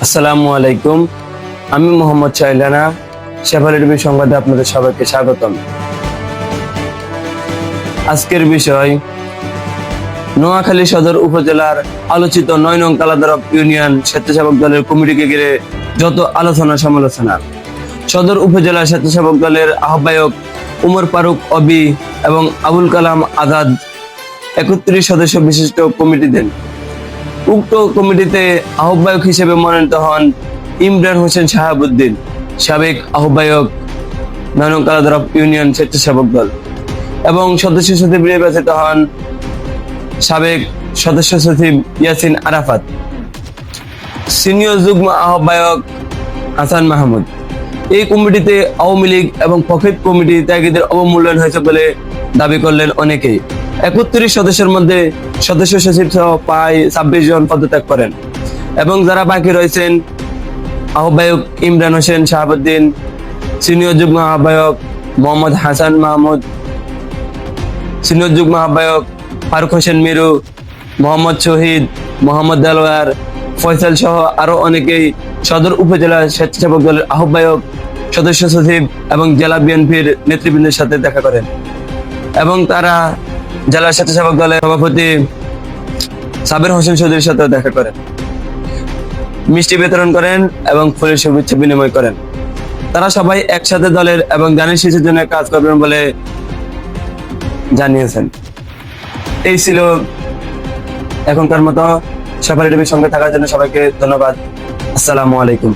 আসসালামু আলাইকুম। আমি মোহাম্মদ চাইলানা, শেফালি টিভি সংবাদে আপনাদের সবাইকে স্বাগতম। আজকের বিষয় নোয়াখালী সদর উপজেলার আলোচিত ৯ নং কালাদরব ইউনিয়ন স্বেচ্ছাসেবক দলের কমিটিকে ঘিরে যত আলোচনা সমালোচনা। সদর উপজেলা স্বেচ্ছাসেবক দলের আহ্বায়ক উমর ফারুক অবি এবং আবুল কালাম আজাদ ৩১ সদস্য বিশিষ্ট কমিটি দেন। উক্ত কমিটিতে আহ্বায়ক হিসেবে মনোনীত হন ইমরান হোসেন শাহাবুদ্দিন, সাবেক আহ্বায়ক ৯ নং কালাদরব ইউনিয়ন স্বেচ্ছাসেবক দল, এবং সদস্য সচিব নির্বাচিত হন সাবেক সদস্য সচিব ইয়াসিন আরাফাত, সিনিয়র যুগ্ম আহ্বায়ক হাসান মাহমুদ। এই কমিটিতে আওয়ামী লীগ এবং ফকির কমিটি ত্যাগীদের অবমূল্যায়ন হয়েছে বলে দাবি করলেন অনেকেই। ৩১ সদস্যের মধ্যে সদস্য সচিব সহ প্রায় ২৬ জন পদত্যাগ করেন, এবং যারা বাকি রয়েছেন আহ্বায়ক ইমরান হোসেন শাহাবুদ্দিন, সিনিয়র যুগ্ম আহ্বায়ক মোহাম্মদ হাসান মাহমুদ, সিনিয়র যুগ্ম আহ্বায়ক ফারুক হোসেন মিরু, মোহাম্মদ শহীদ, মোহাম্মদ দেলোয়ার, ফয়সাল সহ আরো অনেকেই সদর উপজেলা স্বেচ্ছাসেবক দলের আহ্বায়ক, সদস্য সচিব এবং জেলা বিএনপির নেতৃবৃন্দের সাথে দেখা করেন, এবং তারা জেলা স্বেচ্ছাসেবক দলের সভাপতি সাবের হোসেন চৌধুরীর সাথে দেখা করেন, মিষ্টি বিতরণ করেন এবং ফুলের শুভেচ্ছা বিনিময় করেন। তারা সবাই একসাথে দলের এবং ধানের শীষের জন্য কাজ করবেন বলে জানিয়েছেন। এই ছিল এখনকার মতো। শেফালি টিভির সঙ্গে থাকার জন্য সবাইকে ধন্যবাদ। আসসালামু আলাইকুম।